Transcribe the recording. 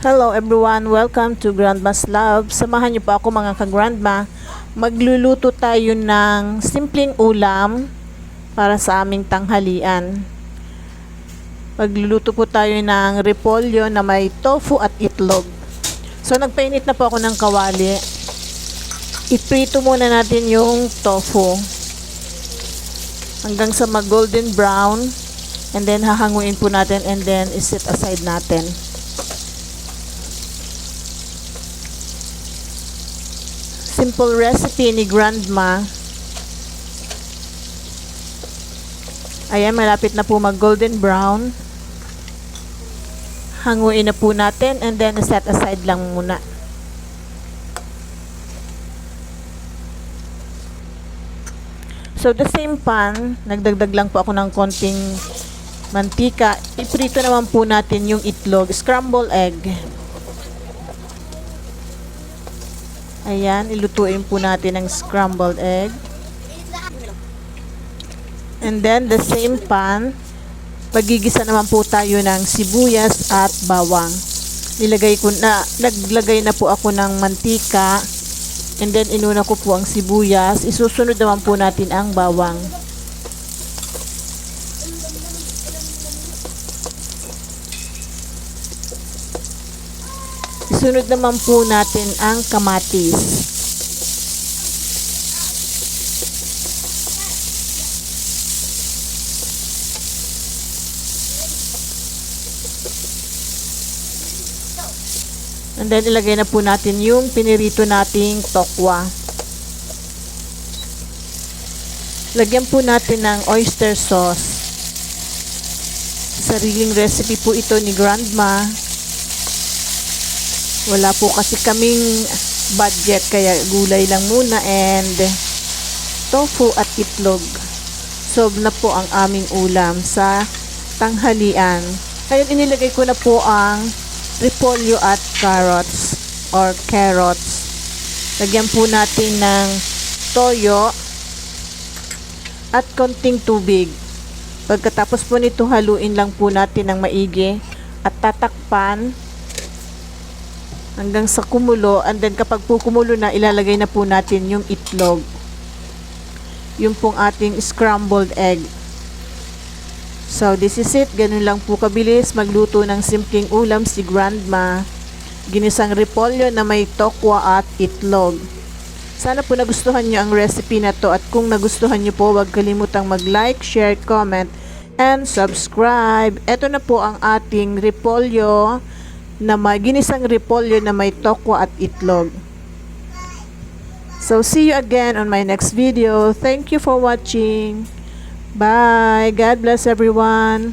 Hello everyone, welcome to Grandma's Love. Samahan niyo po ako mga ka-grandma. Magluluto tayo ng simpleng ulam para sa aming tanghalian. Magluluto po tayo ng repolyo na may tofu at itlog. So nagpainit na po ako ng kawali. Iprito muna natin yung tofu hanggang sa mag-golden brown, and then hahanguin po natin and then iset aside natin. Simple recipe ni Grandma. Ayan, malapit na po mag golden brown. Hanguin na po natin and then set aside lang muna. So the same pan, nagdagdag lang po ako ng konting mantika. Iprito naman po natin yung itlog, scrambled egg. Ayan, ilutuin po natin ang scrambled egg. And then, the same pan, pagigisa naman po tayo ng sibuyas at bawang. Naglagay na po ako ng mantika. And then, inuna ko po ang sibuyas. Isusunod naman po natin ang bawang. Isunod naman po natin ang kamatis. And then ilagay na po natin yung pinirito nating tokwa. Lagyan po natin ng oyster sauce. Sariling recipe po ito ni Grandma. Wala po kasi kaming budget, kaya gulay lang muna and tofu at itlog. Solve na po ang aming ulam sa tanghalian. Ngayon inilagay ko na po ang repolyo at carrots. Lagyan po natin ng toyo at konting tubig. Pagkatapos po nito, haluin lang po natin ng maigi at tatakpan hanggang sa kumulo, and then kapag po kumulo na, ilalagay na po natin yung itlog. Yung pong ating scrambled egg. So this is it. Ganun lang po kabilis magluto ng simpleng ulam si Grandma. Ginisang repolyo na may tokwa at itlog. Sana po nagustuhan nyo ang recipe na to, at kung nagustuhan nyo po, huwag kalimutang mag-like, share, comment, and subscribe. Ito na po ang ating repolyo ginisang repolyo na may tokwa at itlog. So see you again on my next video. Thank you for watching. Bye. God bless everyone.